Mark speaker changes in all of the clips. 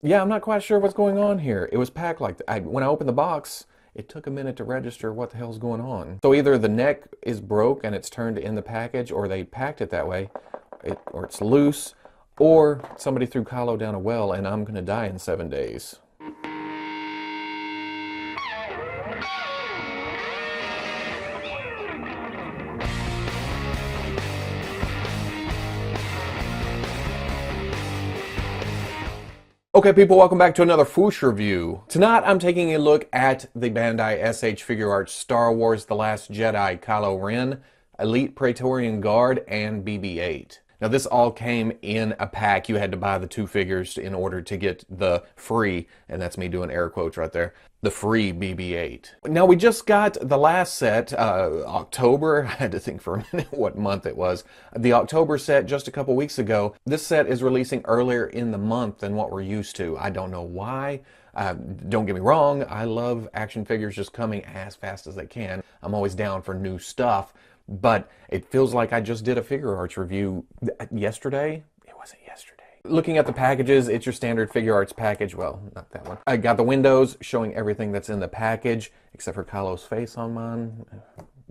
Speaker 1: Yeah, I'm not quite sure what's going on here. It was packed like that. When I opened the box, it took a minute to register what the hell's going on. So either the neck is broke and it's turned in the package, or they packed it that way, or it's loose, or somebody threw Kylo down a well and I'm gonna die in 7 days. Okay, people, welcome back to another Fwoosh review. Tonight, I'm taking a look at the Bandai SH Figuarts Star Wars The Last Jedi Kylo Ren, Elite Praetorian Guard, and BB-8. Now, this all came in a pack. You had to buy the two figures in order to get the free, and that's me doing air quotes right there, the free BB-8. Now, we just got the last set, October. I had to think for a minute what month it was. The October set just a couple weeks ago. This set is releasing earlier in the month than what we're used to. I don't know why. Don't get me wrong, I love action figures just coming as fast as they can. I'm always down for new stuff. But it feels like I just did a Figuarts review yesterday. It wasn't yesterday. Looking at the packages, it's your standard Figuarts package. Well, not that one. I got the windows showing everything that's in the package, except for Kylo's face on mine.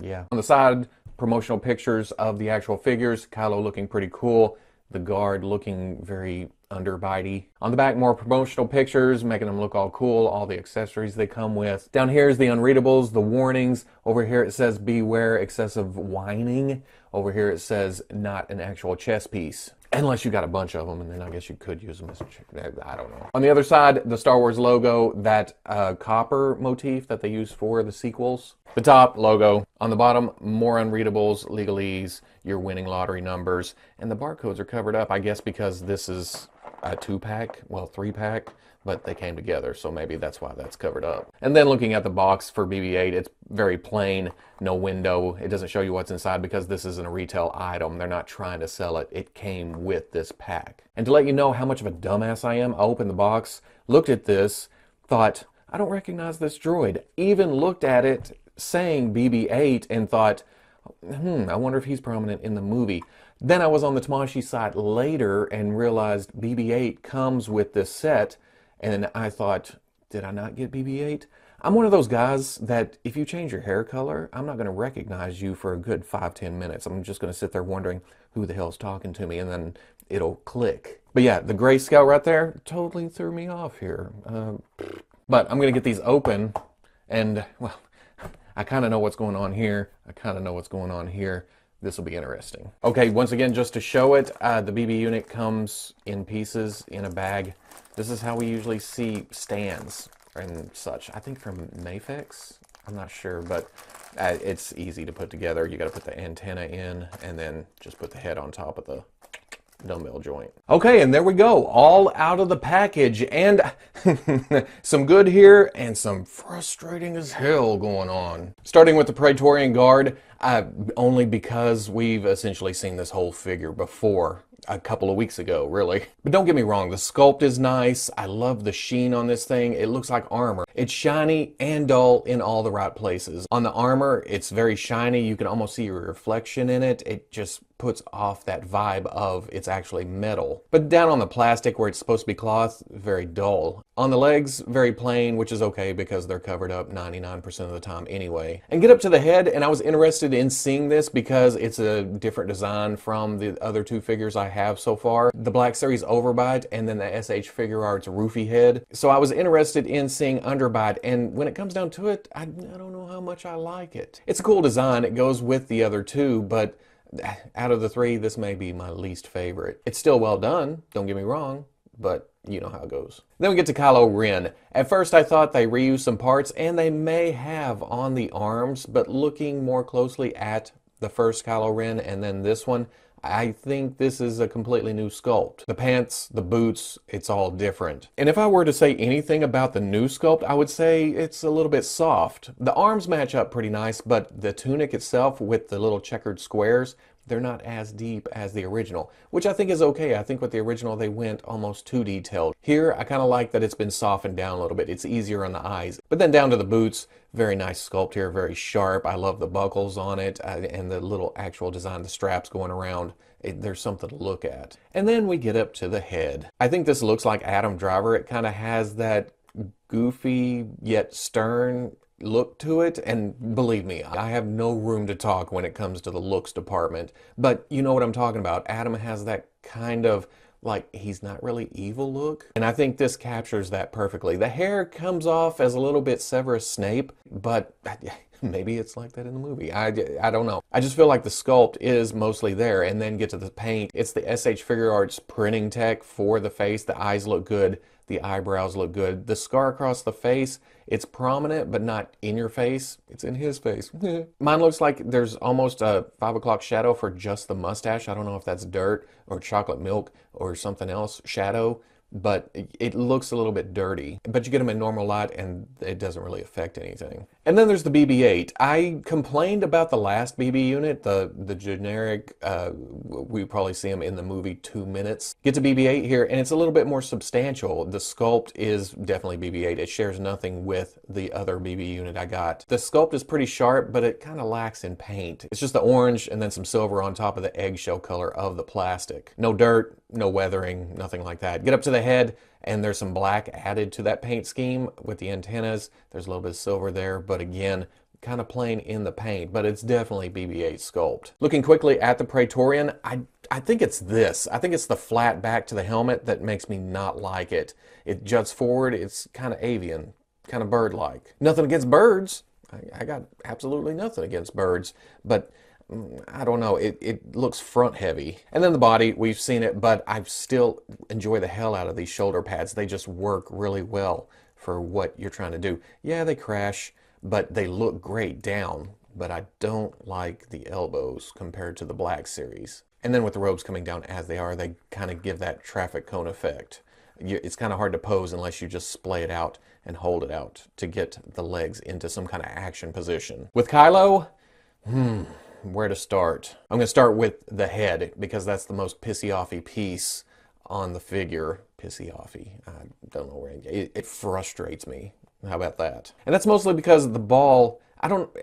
Speaker 1: Yeah. On the side, promotional pictures of the actual figures. Kylo looking pretty cool. The guard looking very underbitey. On the back, more promotional pictures, making them look all cool, all the accessories they come with. Down here is the unreadables, the warnings. Over here it says beware excessive whining. Over here it says not an actual chess piece. Unless you got a bunch of them, and then I guess you could use them as a check. I don't know. On the other side, the Star Wars logo, that copper motif that they use for the sequels. The top logo. On the bottom, more unreadables, legalese, your winning lottery numbers, and the barcodes are covered up, I guess because this is a 2-pack, well, 3-pack, but they came together, so maybe that's why that's covered up. And then looking at the box for BB-8, it's very plain, no window. It doesn't show you what's inside because this isn't a retail item. They're not trying to sell it. It came with this pack. And to let you know how much of a dumbass I am, I opened the box, looked at this, thought, I don't recognize this droid. Even looked at it saying BB-8 and thought, I wonder if he's prominent in the movie. Then I was on the Tamashii site later and realized BB-8 comes with this set, and I thought, did I not get BB-8? I'm one of those guys that if you change your hair color, I'm not going to recognize you for a good 5-10 minutes. I'm just going to sit there wondering who the hell's talking to me, and then it'll click. But yeah, the grayscale right there totally threw me off here. But I'm going to get these open, and, well, I kind of know what's going on here. I kind of know what's going on here. This will be interesting. Okay, once again, just to show it, the BB unit comes in pieces in a bag. This is how we usually see stands and such. I think from Mafex. I'm not sure, but it's easy to put together. You got to put the antenna in and then just put the head on top of the dumbbell joint. Okay, and there we go, all out of the package, and some good here and some frustrating as hell going on. Starting with the Praetorian Guard, only because we've essentially seen this whole figure before. A couple of weeks ago, really. But don't get me wrong, the sculpt is nice. I love the sheen on this thing. It looks like armor. It's shiny and dull in all the right places. On the armor, it's very shiny. You can almost see your reflection in it. It just puts off that vibe of it's actually metal. But down on the plastic where it's supposed to be cloth, very dull. On the legs, very plain, which is okay because they're covered up 99% of the time anyway. And get up to the head, and I was interested in seeing this because it's a different design from the other two figures I have so far. The Black Series Overbite and then the SH Figuarts Roofy head. So I was interested in seeing Underbite, and when it comes down to it, I don't know how much I like it. It's a cool design. It goes with the other two, but out of the three, this may be my least favorite. It's still well done, don't get me wrong, but you know how it goes. Then we get to Kylo Ren. At first I thought they reused some parts, and they may have on the arms, but looking more closely at the first Kylo Ren and then this one, I think this is a completely new sculpt. The pants, the boots, it's all different. And if I were to say anything about the new sculpt, I would say it's a little bit soft. The arms match up pretty nice, but the tunic itself with the little checkered squares, they're not as deep as the original, which I think is okay. I think with the original they went almost too detailed. Here, I kind of like that it's been softened down a little bit. It's easier on the eyes. But then down to the boots, very nice sculpt here, very sharp. I love the buckles on it and the little actual design, the straps going around. there's something to look at. And then we get up to the head. I think this looks like Adam Driver. It kind of has that goofy yet stern look to it, and believe me, I have no room to talk when it comes to the looks department, but you know what I'm talking about. Adam has that kind of like he's not really evil look, and I think this captures that perfectly. The hair comes off as a little bit Severus Snape, but maybe it's like that in the movie. I don't know. I just feel like the sculpt is mostly there, and then get to the paint. It's the SH Figuarts printing tech for the face. The eyes look good. The eyebrows look good. The scar across the face, it's prominent, but not in your face. It's in his face. Mine looks like there's almost a 5 o'clock shadow for just the mustache. I don't know if that's dirt or chocolate milk or something else shadow, but it looks a little bit dirty. But you get them in normal light and it doesn't really affect anything. And then there's the BB-8. I complained about the last BB unit, the generic, we probably see them in the movie 2 minutes. Get to BB-8 here and it's a little bit more substantial. The sculpt is definitely BB-8. It shares nothing with the other BB unit I got. The sculpt is pretty sharp, but it kind of lacks in paint. It's just the orange and then some silver on top of the eggshell color of the plastic. No dirt, no weathering, nothing like that. Get up to the head and there's some black added to that paint scheme with the antennas. There's a little bit of silver there, but again, kind of plain in the paint, but it's definitely BB-8 sculpt. Looking quickly at the Praetorian, I think it's this. I think it's the flat back to the helmet that makes me not like it. It juts forward, it's kind of avian, kind of bird-like. Nothing against birds. I got absolutely nothing against birds, but I don't know, it looks front heavy. And then the body, we've seen it, but I still enjoy the hell out of these shoulder pads. They just work really well for what you're trying to do. Yeah, they crash, but they look great down, but I don't like the elbows compared to the Black Series. And then with the robes coming down as they are, they kind of give that traffic cone effect. It's kind of hard to pose unless you just splay it out and hold it out to get the legs into some kind of action position. With Kylo, where to start? I'm going to start with the head because that's the most pissy-offy piece on the figure. Pissy-offy. I don't know where it frustrates me. How about that? And that's mostly because the ball, I don't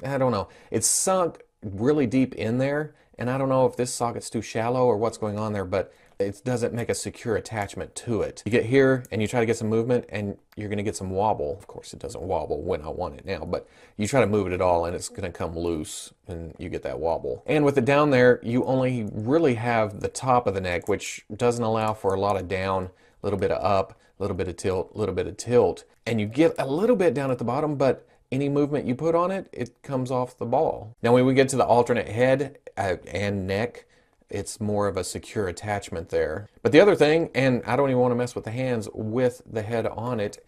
Speaker 1: know. It's sunk really deep in there, and I don't know if this socket's too shallow or what's going on there, but it doesn't make a secure attachment to it. You get here and you try to get some movement and you're going to get some wobble. Of course it doesn't wobble when I want it now, but you try to move it at all and it's going to come loose and you get that wobble. And with it down there, you only really have the top of the neck, which doesn't allow for a lot of down, a little bit of up, a little bit of tilt, a little bit of tilt. And you get a little bit down at the bottom, but any movement you put on it, it comes off the ball. Now when we get to the alternate head and neck, it's more of a secure attachment there. But the other thing, and I don't even want to mess with the hands with the head on it,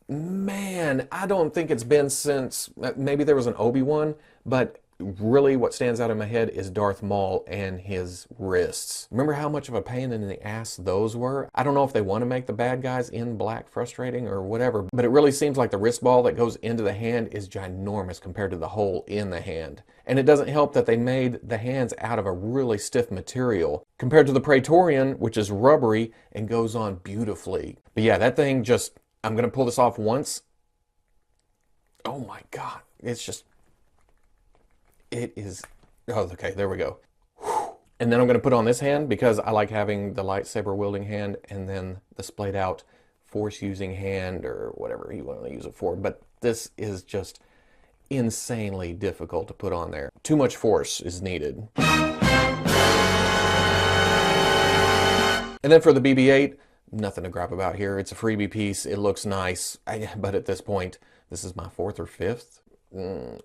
Speaker 1: man, I don't think it's been since, maybe there was an Obi-Wan, but really what stands out in my head is Darth Maul and his wrists. Remember how much of a pain in the ass those were? I don't know if they want to make the bad guys in black frustrating or whatever, but it really seems like the wrist ball that goes into the hand is ginormous compared to the hole in the hand. And it doesn't help that they made the hands out of a really stiff material compared to the Praetorian, which is rubbery and goes on beautifully. But yeah, that thing just, I'm going to pull this off once. Oh my God. It's just, it is, oh, okay, there we go. And then I'm going to put on this hand because I like having the lightsaber wielding hand and then the splayed out force using hand or whatever you want to use it for. But this is just insanely difficult to put on there. Too much force is needed. And then for the BB-8, nothing to gripe about here. It's a freebie piece. It looks nice. But at this point, this is my 4th or 5th.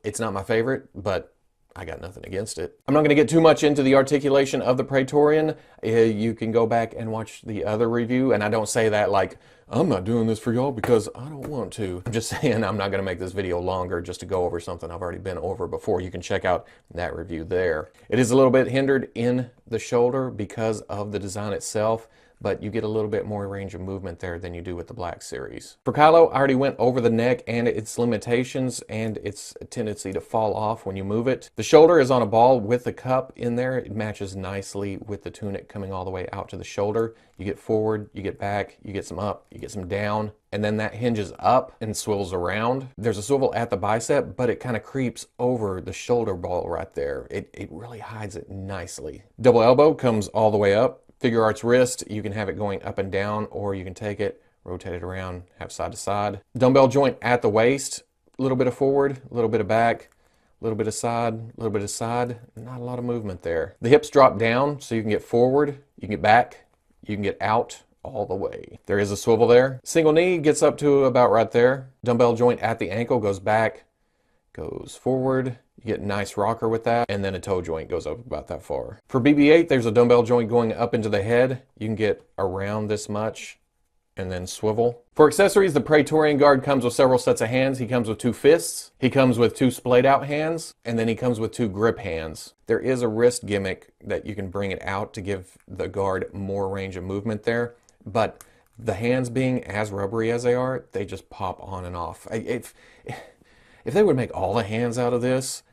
Speaker 1: It's not my favorite, but I got nothing against it. I'm not going to get too much into the articulation of the Praetorian. You can go back and watch the other review, and I don't say that like, I'm not doing this for y'all because I don't want to. I'm just saying I'm not going to make this video longer just to go over something I've already been over before. You can check out that review there. It is a little bit hindered in the shoulder because of the design itself, but you get a little bit more range of movement there than you do with the Black Series. For Kylo, I already went over the neck and its limitations and its tendency to fall off when you move it. The shoulder is on a ball with the cup in there. It matches nicely with the tunic coming all the way out to the shoulder. You get forward, you get back, you get some up, you get some down, and then that hinges up and swivels around. There's a swivel at the bicep, but it kind of creeps over the shoulder ball right there. It really hides it nicely. Double elbow comes all the way up. Figuarts wrist, you can have it going up and down, or you can take it, rotate it around, have side to side. Dumbbell joint at the waist, a little bit of forward, a little bit of back, a little bit of side, a little bit of side. Not a lot of movement there. The hips drop down so you can get forward, you can get back, you can get out all the way. There is a swivel there. Single knee gets up to about right there. Dumbbell joint at the ankle goes back, goes forward. You get a nice rocker with that, and then a toe joint goes up about that far. For BB-8, there's a dumbbell joint going up into the head. You can get around this much and then swivel. For accessories, the Praetorian Guard comes with several sets of hands. He comes with 2 fists. He comes with 2 splayed out hands, and then he comes with 2 grip hands. There is a wrist gimmick that you can bring it out to give the guard more range of movement there, but the hands being as rubbery as they are, they just pop on and off. If they would make all the hands out of this,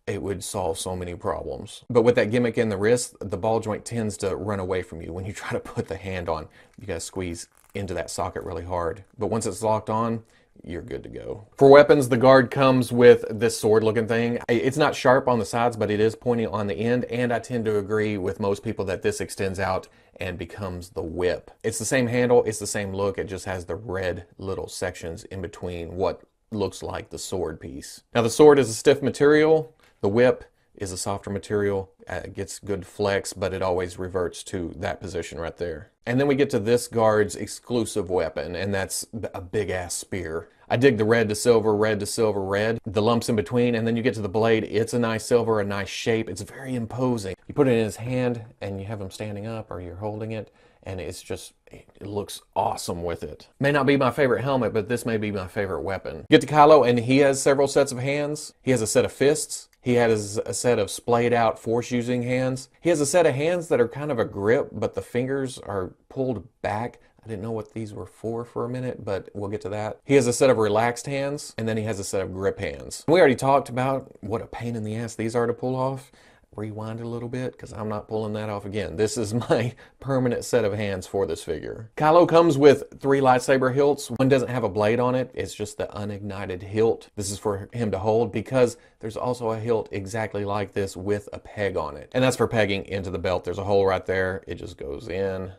Speaker 1: it would solve so many problems. But with that gimmick in the wrist, the ball joint tends to run away from you. When you try to put the hand on, you gotta squeeze into that socket really hard. But once it's locked on, you're good to go. For weapons, the guard comes with this sword looking thing. It's not sharp on the sides, but it is pointy on the end, and I tend to agree with most people that this extends out and becomes the whip. It's the same handle, it's the same look, it just has the red little sections in between what looks like the sword piece. Now the sword is a stiff material. The whip is a softer material. It gets good flex, but it always reverts to that position right there. And then we get to this guard's exclusive weapon, and that's a big ass spear. I dig the red to silver, red to silver, red. The lumps in between, and then you get to the blade. It's a nice silver, a nice shape. It's very imposing. You put it in his hand, and you have him standing up, or you're holding it, and it's just, it looks awesome with it. May not be my favorite helmet, but this may be my favorite weapon. Get to Kylo, and he has several sets of hands. He has a set of fists. He has a set of splayed out force using hands. He has a set of hands that are kind of a grip, but the fingers are pulled back. I didn't know what these were for a minute, but we'll get to that. He has a set of relaxed hands, and then he has a set of grip hands. We already talked about what a pain in the ass these are to pull off. Rewind it a little bit, because I'm not pulling that off again. This is my permanent set of hands for this figure. Kylo comes with 3 lightsaber hilts. One doesn't have a blade on it. It's just the unignited hilt. This is for him to hold, because there's also a hilt exactly like this with a peg on it. And that's for pegging into the belt. There's a hole right there. It just goes in.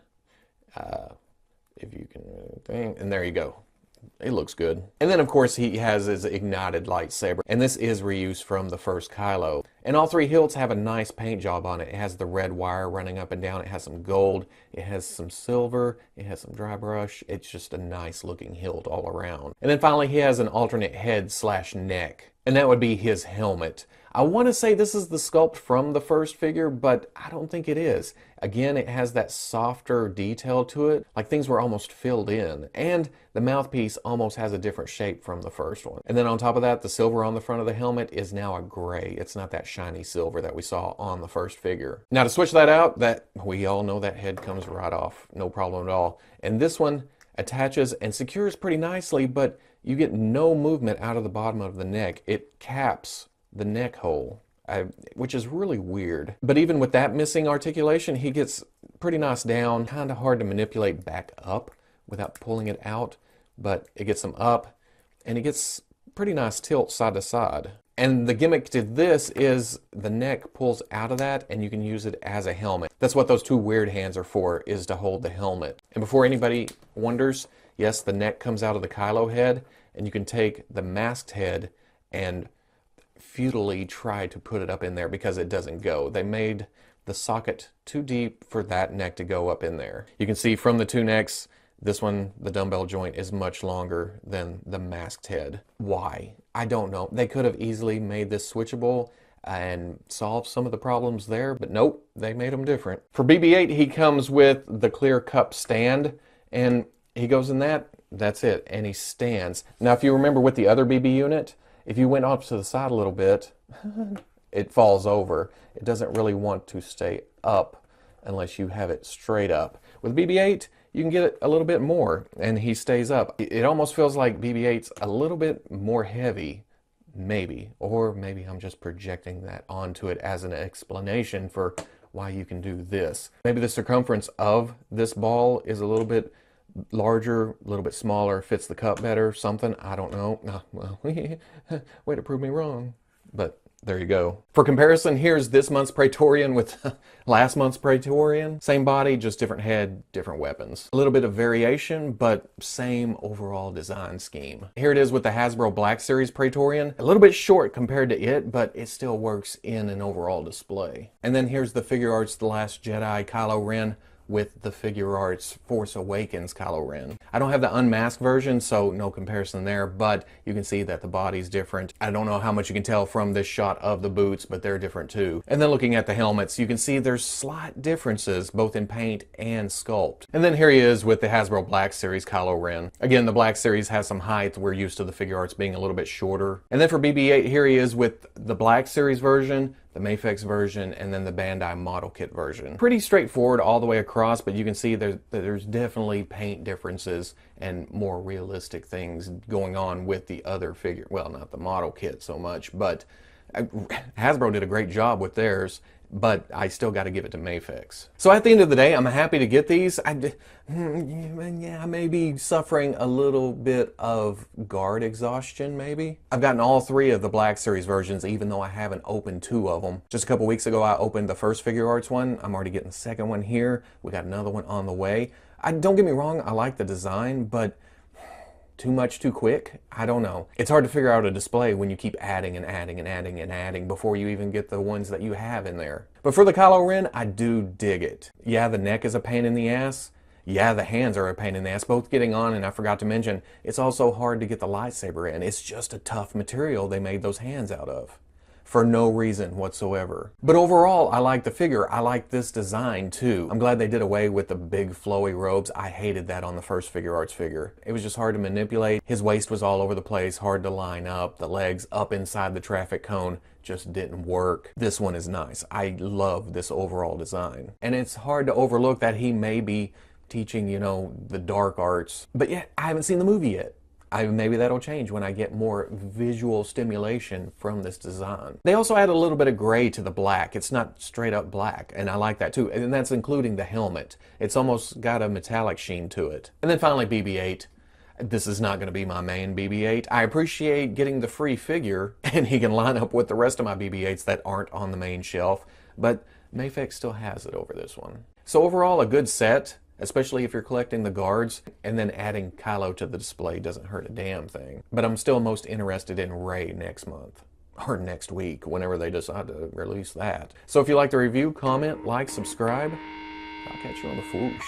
Speaker 1: If you can think, and there you go. It looks good. And then of course he has his ignited lightsaber, and this is reused from the first Kylo. And all 3 hilts have a nice paint job on it. It has the red wire running up and down. It has some gold. It has some silver. It has some dry brush. It's just a nice looking hilt all around. And then finally he has an alternate head / neck, and that would be his helmet. I want to say this is the sculpt from the first figure, but I don't think it is. Again, it has that softer detail to it, like things were almost filled in. And the mouthpiece almost has a different shape from the first one. And then on top of that, the silver on the front of the helmet is now a gray. It's not that shiny silver that we saw on the first figure. Now to switch that out, that we all know that head comes right off, no problem at all. And this one attaches and secures pretty nicely, but you get no movement out of the bottom of the neck. It caps the neck hole, which is really weird. But even with that missing articulation, he gets pretty nice down, kind of hard to manipulate back up without pulling it out, but it gets him up, and it gets pretty nice tilt side to side. And the gimmick to this is the neck pulls out of that, and you can use it as a helmet. That's what those 2 weird hands are for, is to hold the helmet. And before anybody wonders, yes, the neck comes out of the Kylo head, and you can take the masked head and futilely try to put it up in there because it doesn't go. They made the socket too deep for that neck to go up in there. You can see from the 2 necks, this one, the dumbbell joint, is much longer than the masked head. Why? I don't know. They could have easily made this switchable and solved some of the problems there, but nope, they made them different. For BB-8, he comes with the clear cup stand, and he goes in that, that's it, and he stands. Now, if you remember with the other BB unit, if you went off to the side a little bit, it falls over. It doesn't really want to stay up unless you have it straight up. With With BB-8, you can get a little bit more, and he stays up. It almost feels like BB-8's a little bit more heavy, maybe. Or maybe I'm just projecting that onto it as an explanation for why you can do this. Maybe the circumference of this ball is a little bit larger, a little bit smaller, fits the cup better, something. I don't know. No, well, way to prove me wrong. But there you go. For comparison, here's this month's Praetorian with last month's Praetorian. Same body, just different head, different weapons. A little bit of variation, but same overall design scheme. Here it is with the Hasbro Black Series Praetorian. A little bit short compared to it, but it still works in an overall display. And then here's the Figuarts The Last Jedi Kylo Ren with the Figuarts Force Awakens Kylo Ren. I don't have the unmasked version, so no comparison there, but you can see that the body's different. I don't know how much you can tell from this shot of the boots, but they're different too. And then looking at the helmets, you can see there's slight differences both in paint and sculpt. And then here he is with the Hasbro Black Series Kylo Ren. Again, the Black Series has some height. We're used to the Figuarts being a little bit shorter. And then for BB-8, here he is with the Black Series version, the Mafex version, and then the Bandai model kit version. Pretty straightforward all the way across, but you can see there's definitely paint differences and more realistic things going on with the other figure. Well, not the model kit so much, but Hasbro did a great job with theirs, but I still got to give it to Mafex. So at the end of the day, I'm happy to get these. Yeah, I may be suffering a little bit of guard exhaustion, maybe. I've gotten all three of the Black Series versions, even though I haven't opened two of them. Just a couple weeks ago, I opened the first Figuarts one. I'm already getting the second one here. We got another one on the way. Don't get me wrong, I like the design, but too much too quick? I don't know. It's hard to figure out a display when you keep adding and adding and adding and adding before you even get the ones that you have in there. But for the Kylo Ren, I do dig it. Yeah, the neck is a pain in the ass. Yeah, the hands are a pain in the ass, both getting on, and I forgot to mention, it's also hard to get the lightsaber in. It's just a tough material they made those hands out of, for no reason whatsoever. But overall, I like the figure. I like this design too. I'm glad they did away with the big flowy robes. I hated that on the first Figuarts figure. It was just hard to manipulate. His waist was all over the place, hard to line up. The legs up inside the traffic cone just didn't work. This one is nice. I love this overall design. And it's hard to overlook that he may be teaching, you know, the dark arts. But yeah, I haven't seen the movie yet. Maybe that'll change when I get more visual stimulation from this design. They also add a little bit of gray to the black. It's not straight up black, and I like that too. And that's including the helmet. It's almost got a metallic sheen to it. And then finally, BB-8. This is not going to be my main BB-8. I appreciate getting the free figure, and he can line up with the rest of my BB-8s that aren't on the main shelf, but Mafex still has it over this one. So overall, a good set, especially if you're collecting the guards, and then adding Kylo to the display doesn't hurt a damn thing. But I'm still most interested in Rey next month, or next week, whenever they decide to release that. So if you like the review, comment, like, subscribe. I'll catch you on the Fwoosh.